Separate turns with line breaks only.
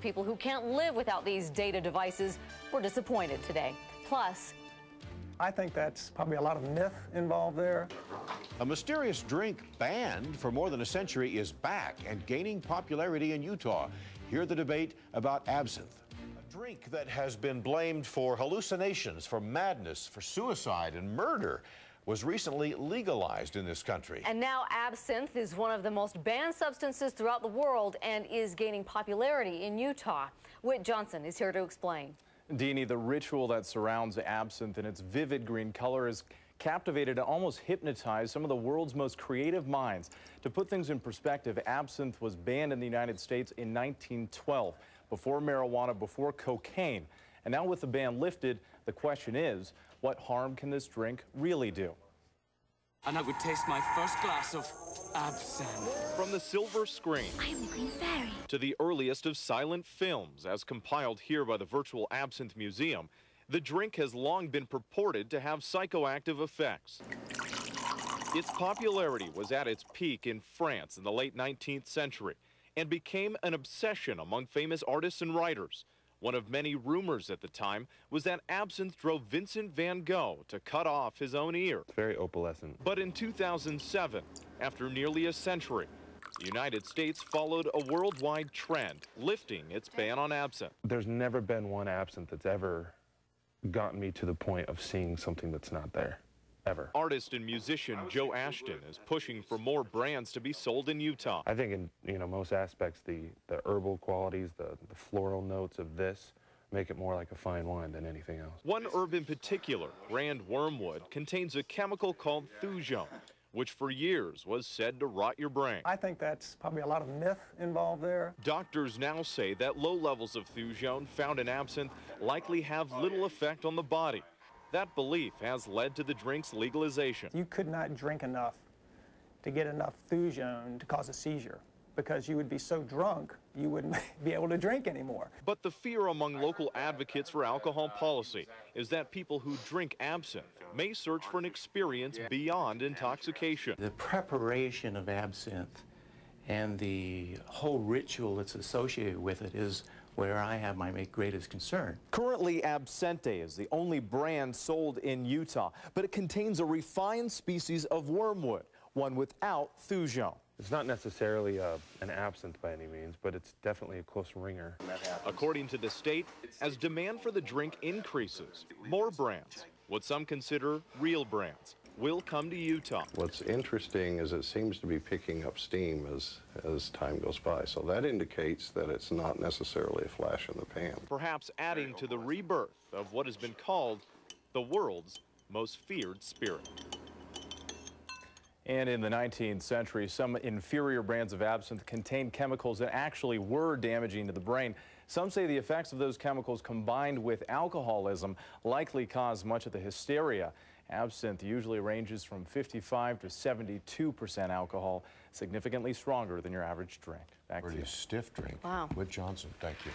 people who can't live without these data devices were disappointed today. Plus,
I think that's probably a lot of myth involved there.
A mysterious drink banned for more than a century is back and gaining popularity in Utah. Hear the debate about absinthe. A drink that has been blamed for hallucinations, for madness, for suicide and murder was recently legalized in this country.
And now absinthe is one of the most banned substances throughout the world and is gaining popularity in Utah. Whit Johnson is here to explain.
Deanie, the ritual that surrounds absinthe and its vivid green color has captivated and almost hypnotized some of the world's most creative minds. To put things in perspective, absinthe was banned in the United States in 1912, before marijuana, before cocaine. And now with the ban lifted, the question is, what harm can this drink really do?
And I would taste my first glass of absinthe.
From the silver screen,
I am the Green Fairy,
to the earliest of silent films, as compiled here by the virtual Absinthe Museum, the drink has long been purported to have psychoactive effects. Its popularity was at its peak in France in the late 19th century and became an obsession among famous artists and writers. One of many rumors at the time was that absinthe drove Vincent van Gogh to cut off his own ear.
Very opalescent.
But in 2007, after nearly a century, the United States followed a worldwide trend, lifting its ban on absinthe.
There's never been one absinthe that's ever gotten me to the point of seeing something that's not there, ever.
Artist and musician Joe Ashton is pushing for more brands to be sold in Utah.
I think in most aspects, the herbal qualities, the floral notes of this make it more like a fine wine than anything else.
One herb in particular, brand Wormwood, contains a chemical called thujone, which for years was said to rot your brain.
I think that's probably a lot of myth involved there.
Doctors now say that low levels of thujone found in absinthe likely have little effect on the body. That belief has led to the drink's legalization.
You could not drink enough to get enough thujone to cause a seizure, because you would be so drunk you wouldn't be able to drink anymore.
But the fear among local advocates for alcohol policy is that people who drink absinthe may search for an experience beyond intoxication.
The preparation of absinthe and the whole ritual that's associated with it is where I have my greatest concern.
Currently, Absinthe is the only brand sold in Utah, but it contains a refined species of wormwood, one without thujone.
It's not necessarily an absinthe by any means, but it's definitely a close ringer.
According to the state, as demand for the drink increases, more brands, what some consider real brands, will come to Utah.
What's interesting is it seems to be picking up steam as time goes by, so that indicates that it's not necessarily a flash in the pan.
Perhaps adding to the rebirth of what has been called the world's most feared spirit. And in the 19th century, some inferior brands of absinthe contained chemicals that actually were damaging to the brain. Some say the effects of those chemicals combined with alcoholism likely caused much of the hysteria. Absinthe usually ranges from 55 to 72% alcohol, significantly stronger than your average drink. Back to you.
Pretty stiff drink.
Wow.
Whit Johnson, thank you.